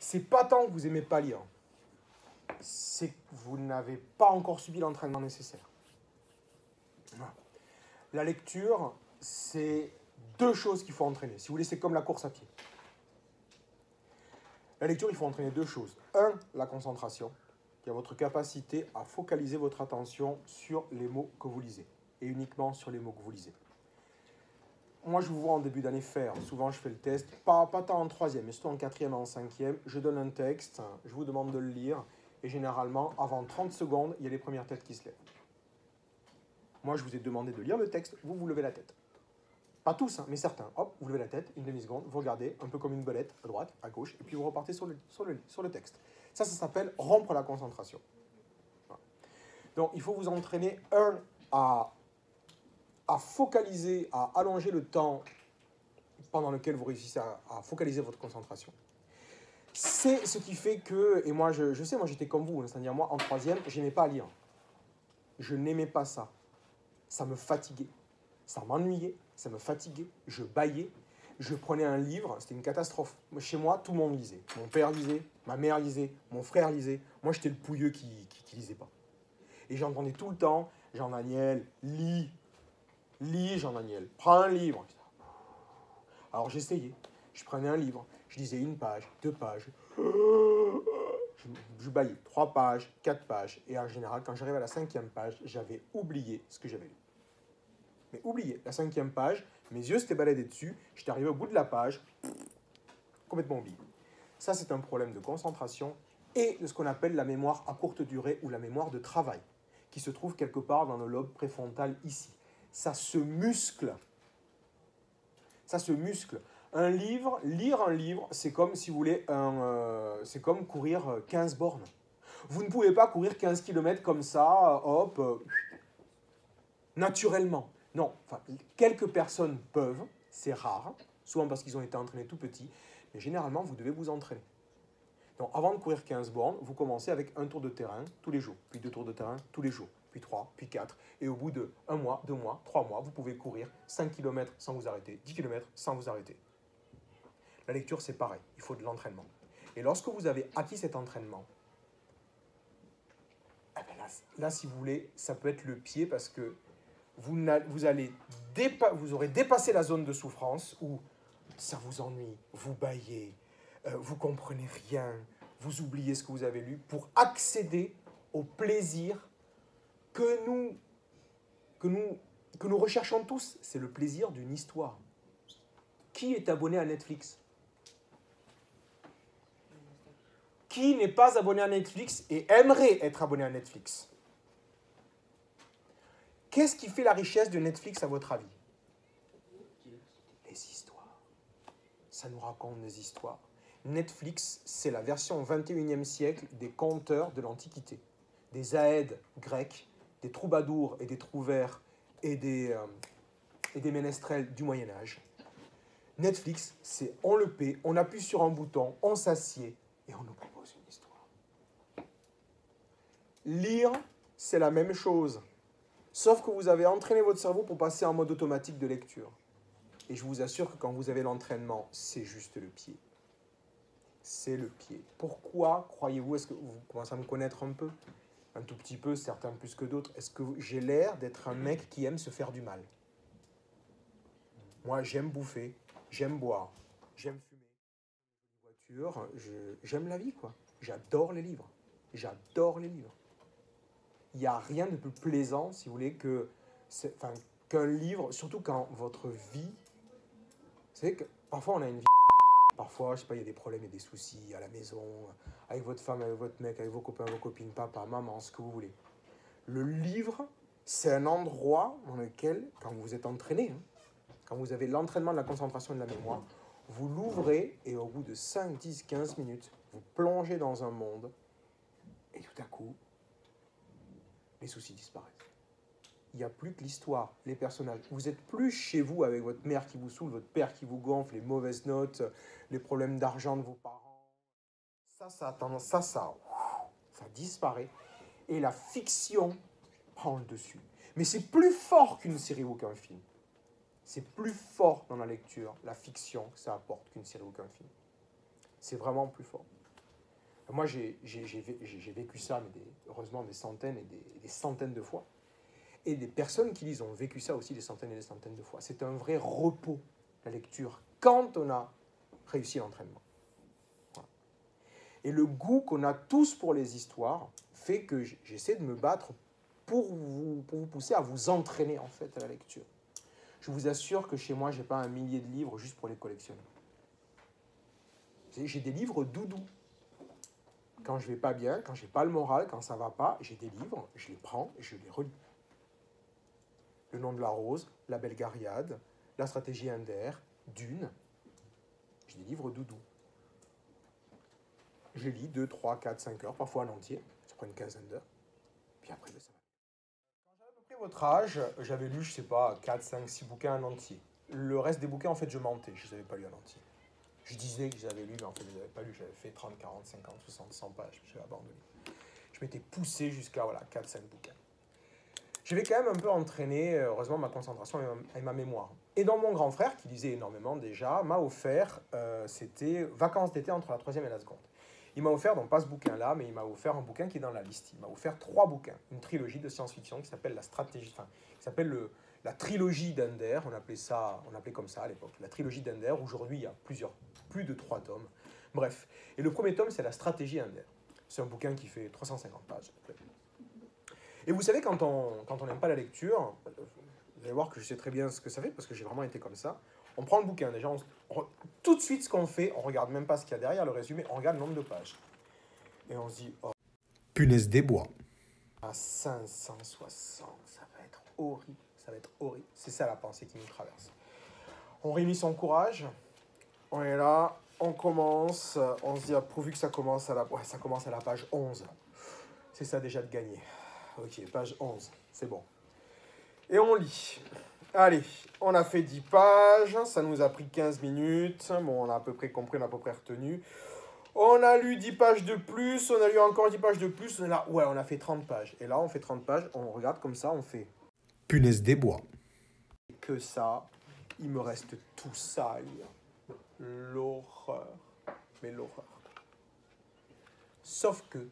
c'est pas tant que vous n'aimez pas lire, c'est que vous n'avez pas encore subi l'entraînement nécessaire. Voilà. La lecture, c'est deux choses qu'il faut entraîner. Si vous voulez, c'est comme la course à pied. La lecture, il faut entraîner deux choses. Un, la concentration, qui est votre capacité à focaliser votre attention sur les mots que vous lisez, et uniquement sur les mots que vous lisez. Moi, je vous vois en début d'année faire, souvent je fais le test, pas tant en troisième, mais surtout en quatrième et en cinquième, je donne un texte, je vous demande de le lire, et généralement, avant 30 secondes, il y a les premières têtes qui se lèvent. Moi, je vous ai demandé de lire le texte, vous levez la tête. Pas tous, hein, mais certains. Hop, vous levez la tête, une demi-seconde, vous regardez, un peu comme une belette, à droite, à gauche, et puis vous repartez sur le texte. Ça s'appelle rompre la concentration. Voilà. Donc, il faut vous entraîner, à focaliser, à allonger le temps pendant lequel vous réussissez à focaliser votre concentration. C'est ce qui fait que, et moi je sais, moi j'étais comme vous, hein, c'est-à-dire moi en troisième, je n'aimais pas lire. Je n'aimais pas ça. Ça me fatiguait. Ça m'ennuyait, ça me fatiguait. Je bâillais. Je prenais un livre, c'était une catastrophe. Chez moi, tout le monde lisait. Mon père lisait, ma mère lisait, mon frère lisait. Moi, j'étais le pouilleux qui lisait pas. Et j'entendais tout le temps, Jean-Daniel, lis, Jean-Daniel, prends un livre. Alors j'essayais, je prenais un livre, je lisais une page, 2 pages, je bâillais 3 pages, 4 pages, et en général, quand j'arrivais à la 5e page, j'avais oublié ce que j'avais lu. Mais oublié, la 5e page, mes yeux s'étaient baladés dessus, j'étais arrivé au bout de la page, complètement oublié. Ça, c'est un problème de concentration et de ce qu'on appelle la mémoire à courte durée ou la mémoire de travail, qui se trouve quelque part dans le lobe préfrontal ici. Ça se muscle. Ça se muscle. Lire un livre, c'est comme, si vous voulez, c'est comme courir 15 bornes. Vous ne pouvez pas courir 15 km comme ça, hop, naturellement. Non, enfin, quelques personnes peuvent, c'est rare, souvent parce qu'ils ont été entraînés tout petits, mais généralement, vous devez vous entraîner. Donc, avant de courir 15 bornes, vous commencez avec un tour de terrain tous les jours, puis 2 tours de terrain tous les jours, puis 3, puis 4, et au bout de 1 mois, 2 mois, 3 mois, vous pouvez courir 5 km sans vous arrêter, 10 km sans vous arrêter. La lecture, c'est pareil, il faut de l'entraînement. Et lorsque vous avez acquis cet entraînement, eh bien là, si vous voulez, ça peut être le pied parce que vous aurez dépassé la zone de souffrance où ça vous ennuie, vous bâillez, vous comprenez rien, vous oubliez ce que vous avez lu pour accéder au plaisir que nous recherchons tous. C'est le plaisir d'une histoire. Qui est abonné à Netflix ? Qui n'est pas abonné à Netflix et aimerait être abonné à Netflix ? Qu'est-ce qui fait la richesse de Netflix à votre avis ? Les histoires. Ça nous raconte des histoires. Netflix, c'est la version 21e siècle des conteurs de l'Antiquité. Des Aèdes grecs, des troubadours et des trouvères et des ménestrels du Moyen-Âge. Netflix, c'est on le paie, on appuie sur un bouton, on s'assied et on nous propose une histoire. Lire, c'est la même chose. Sauf que vous avez entraîné votre cerveau pour passer en mode automatique de lecture. Et je vous assure que quand vous avez l'entraînement, c'est juste le pied. C'est le pied. Pourquoi, croyez-vous, est-ce que vous commencez à me connaître un peu ? Un tout petit peu, certains plus que d'autres. Est-ce que j'ai l'air d'être un mec qui aime se faire du mal ? Moi, j'aime bouffer, j'aime boire, j'aime fumer, voiture, j'aime la vie, quoi. J'adore les livres. J'adore les livres. Il n'y a rien de plus plaisant, si vous voulez, qu'un livre, surtout quand votre vie... Vous savez que parfois on a une vie... Parfois, je sais pas, il y a des problèmes, il y a des soucis à la maison, avec votre femme, avec votre mec, avec vos copains, vos copines, papa, maman, ce que vous voulez. Le livre, c'est un endroit dans lequel, quand vous êtes entraîné, quand vous avez l'entraînement de la concentration et de la mémoire, vous l'ouvrez et au bout de 5, 10, 15 minutes, vous plongez dans un monde et tout à coup, les soucis disparaissent. Il n'y a plus que l'histoire, les personnages. Vous n'êtes plus chez vous avec votre mère qui vous saoule, votre père qui vous gonfle, les mauvaises notes, les problèmes d'argent de vos parents. Ça disparaît. Et la fiction prend le dessus. Mais c'est plus fort qu'une série ou qu'un film. C'est plus fort dans la lecture, la fiction, que ça apporte qu'une série ou qu'un film. C'est vraiment plus fort. Moi, j'ai vécu ça, mais heureusement des centaines et des centaines de fois. Et des personnes qui lisent ont vécu ça aussi des centaines et des centaines de fois. C'est un vrai repos, la lecture, quand on a réussi l'entraînement. Voilà. Et le goût qu'on a tous pour les histoires fait que j'essaie de me battre pour vous pousser à vous entraîner en fait à la lecture. Je vous assure que chez moi, je n'ai pas un millier de livres juste pour les collectionner. J'ai des livres doudous. Quand je ne vais pas bien, quand je n'ai pas le moral, quand ça ne va pas, j'ai des livres, je les prends et je les relis. Le nom de la rose, La Belgariade, La stratégie Ender, Dune. J'ai des livres doudous. Je les lis 2, 3, 4, 5 heures, parfois en entier. Ça prend une quinzaine d'heures. Puis après, ça va. Quand j'avais à peu près votre âge, j'avais lu, je ne sais pas, 4, 5, 6 bouquins en entier. Le reste des bouquins, en fait, je mentais. Je ne les avais pas lus en entier. Je disais que j'avais lu, mais en fait, je ne les avais pas lus. J'avais fait 30, 40, 50, 60, 100 pages. J'avais abandonné. Je m'étais poussé jusqu'à 4, 5 bouquins. J'avais quand même un peu entraîné, heureusement, ma concentration et ma mémoire. Et donc, mon grand frère, qui lisait énormément déjà, m'a offert, c'était Vacances d'été entre la 3e et la seconde. Il m'a offert, donc pas ce bouquin-là, mais il m'a offert un bouquin qui est dans la liste. Il m'a offert 3 bouquins, une trilogie de science-fiction qui s'appelle la trilogie d'Ender, on appelait comme ça à l'époque, la trilogie d'Ender. Aujourd'hui, il y a plus de 3 tomes. Bref, et le premier tome, c'est la stratégie Ender. C'est un bouquin qui fait 350 pages. Et vous savez, quand on n'aime pas la lecture, vous allez voir que je sais très bien ce que ça fait, parce que j'ai vraiment été comme ça. On prend le bouquin, déjà, tout de suite, ce qu'on fait, on ne regarde même pas ce qu'il y a derrière le résumé, on regarde le nombre de pages. Et on se dit, oh, punaise des bois. à 560, ça va être horrible, ça va être horrible. C'est ça la pensée qui nous traverse. On réunit son courage, on est là, on commence, on se dit, pourvu que ça commence à la page 11. C'est ça déjà de gagner. Ok, page 11, c'est bon. Et on lit. Allez, on a fait 10 pages, ça nous a pris 15 minutes. Bon, on a à peu près compris, on a à peu près retenu. On a lu 10 pages de plus, on a lu encore 10 pages de plus. On est là, ouais, on a fait 30 pages. Et là, on fait 30 pages, on regarde comme ça, on fait... Punaise des bois. Que ça, il me reste tout ça à lire. L'horreur. Mais l'horreur. Sauf que,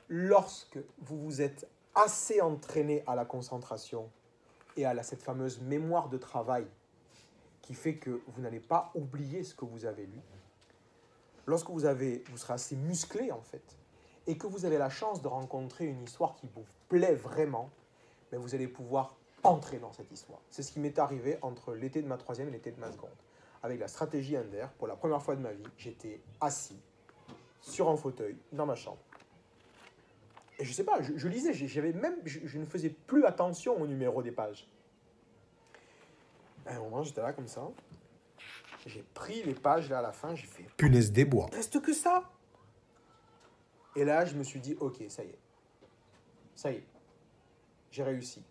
lorsque vous vous êtes assez entraîné à la concentration et à cette fameuse mémoire de travail qui fait que vous n'allez pas oublier ce que vous avez lu, lorsque vous serez assez musclé en fait, et que vous avez la chance de rencontrer une histoire qui vous plaît vraiment, mais vous allez pouvoir entrer dans cette histoire. C'est ce qui m'est arrivé entre l'été de ma 3e et l'été de ma seconde. Avec la stratégie Ender, pour la première fois de ma vie, j'étais assis sur un fauteuil dans ma chambre. Et je sais pas, je lisais, je ne faisais plus attention au numéro des pages. À un moment, j'étais là comme ça. J'ai pris les pages là à la fin, j'ai fait... Punaise des bois. Reste que ça. Et là, je me suis dit, ok, ça y est. Ça y est. J'ai réussi.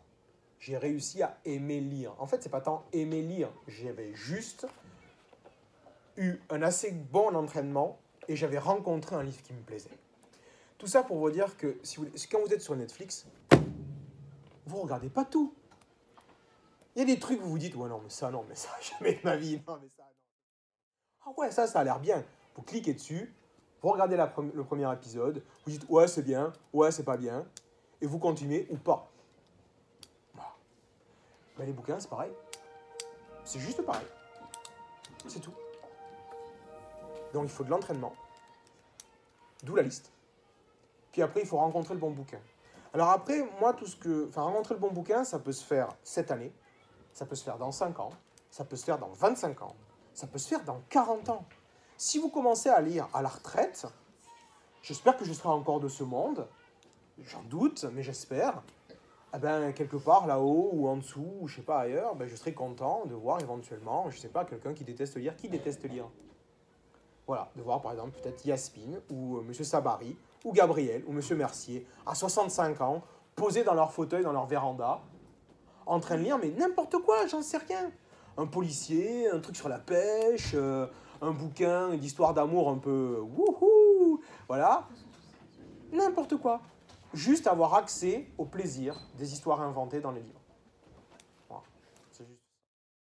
J'ai réussi à aimer lire. En fait, c'est pas tant aimer lire. J'avais juste eu un assez bon entraînement et j'avais rencontré un livre qui me plaisait. Tout ça pour vous dire que quand vous êtes sur Netflix, vous ne regardez pas tout. Il y a des trucs où vous vous dites, ouais, non, mais ça, jamais de ma vie. Non, mais ça, non. Ah ouais, ça a l'air bien. Vous cliquez dessus, vous regardez le premier épisode, vous dites, ouais, c'est bien, ouais, c'est pas bien, et vous continuez ou pas. Voilà. Mais les bouquins, c'est pareil. C'est juste pareil. C'est tout. Donc, il faut de l'entraînement. D'où la liste. Puis après, il faut rencontrer le bon bouquin. Alors après, moi, rencontrer le bon bouquin, ça peut se faire cette année, ça peut se faire dans 5 ans, ça peut se faire dans 25 ans, ça peut se faire dans 40 ans. Si vous commencez à lire à la retraite, j'espère que je serai encore de ce monde, j'en doute, mais j'espère, eh ben, quelque part là-haut ou en dessous, ou je sais pas ailleurs, ben, je serai content de voir éventuellement, je sais pas, quelqu'un qui déteste lire. Qui déteste lire? Voilà, de voir par exemple peut-être Yasmine ou M. Sabari ou Gabriel ou M. Mercier à 65 ans, posés dans leur fauteuil, dans leur véranda, en train de lire, mais n'importe quoi, j'en sais rien. Un policier, un truc sur la pêche, un bouquin d'histoire d'amour un peu wouhou, voilà. N'importe quoi. Juste avoir accès au plaisir des histoires inventées dans les livres.